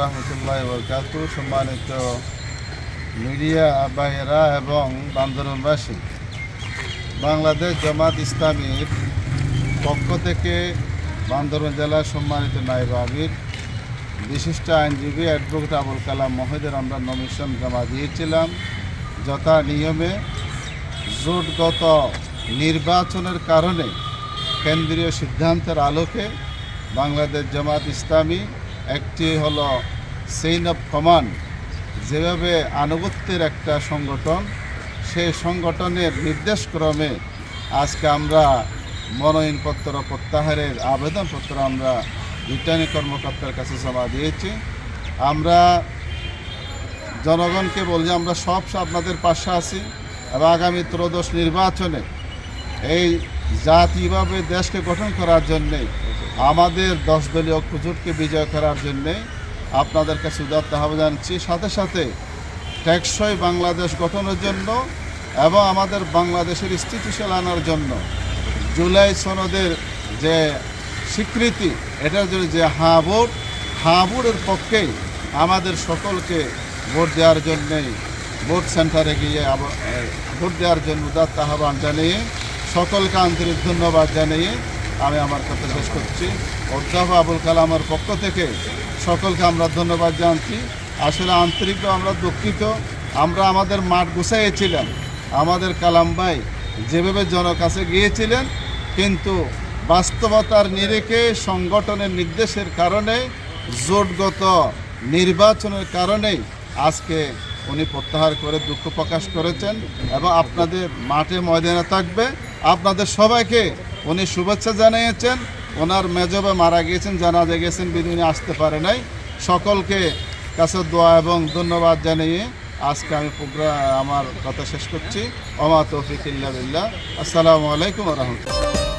রহমতুল্লাহ বরকাতু। সম্মানিত মিডিয়া ভাইয়েরা এবং বান্দরবানবাসী, বাংলাদেশ জামাত ইসলামীর পক্ষ থেকে বান্দরবান জেলার সম্মানিত নায়েব আমির বিশিষ্ট আইনজীবী অ্যাডভোকেট আবুল কালাম মহোদয়ের আমরা নমিশন জমা দিয়েছিলাম। যথা নিয়মে জোটগত নির্বাচনের কারণে কেন্দ্রীয় সিদ্ধান্তের আলোকে বাংলাদেশ জামাত ইসলামী একটি হলো চেইন অফ কমান্ড, যেভাবে আনুগত্যের একটা সংগঠন, সেই সংগঠনের নির্দেশক্রমে আজকে আমরা মনোনয়নপত্র প্রত্যাহারের আবেদনপত্র আমরা রিটার্নিং কর্মকর্তার কাছে জমা দিয়েছি। আমরা জনগণকে বলি আমরা সব আপনাদের পাশে আছি এবং আগামী ত্রয়োদশ নির্বাচনে এই জাতীয়ভাবে দেশকে গঠন করার জন্যে আমাদের 10 দলীয় ঐক্যজোটকে বিজয় করার জন্যে আপনাদের কাছে উদাত্ত আহ্বান জানাচ্ছি। সাথে সাথে টেকসই বাংলাদেশ গঠনের জন্য এবং আমাদের বাংলাদেশের স্থিতিশীল আনার জন্য জুলাই সনদের যে স্বীকৃতি, এটার জন্য যে হাঁ ভোটের পক্ষেই আমাদের সকলকে ভোট দেওয়ার জন্যেই ভোট সেন্টারে গিয়ে ভোট দেওয়ার জন্য উদাত্ত আহ্বান জানিয়ে সকলকে আন্তরিক ধন্যবাদ জানিয়ে আমি আমার কথা শেষ করছি। অধ্যাপক আবুল কালামের পক্ষ থেকে সকলকে আমরা ধন্যবাদ জানাচ্ছি। আসলে আন্তরিকভাবে আমরা দুঃখিত, আমরা আমাদের মাঠ গুছাইয়েছিলাম, আমাদের কালাম ভাই যেভাবে জনকাছে গিয়েছিলেন, কিন্তু বাস্তবতার নিরিখে সংগঠনের নির্দেশের কারণে জোটগত নির্বাচনের কারণেই আজকে উনি প্রত্যাহার করে দুঃখ প্রকাশ করেছেন এবং আপনাদের মাঠে ময়দানে থাকবে। আপনাদের সবাইকে উনি শুভেচ্ছা জানিয়েছেন। ওনার মেজবা মারা গিয়েছেন, জানাজা গেছেন, বিদিনে আসতে পারে নাই। সকলকে কাছে দোয়া এবং ধন্যবাদ জানিয়ে আজকে আমি আমার কথা শেষ করছি। ওমা তৌফিক ইল্লা বিল্লাহ। আসসালামু আলাইকুম ওয়া রাহমাতুল্লাহ।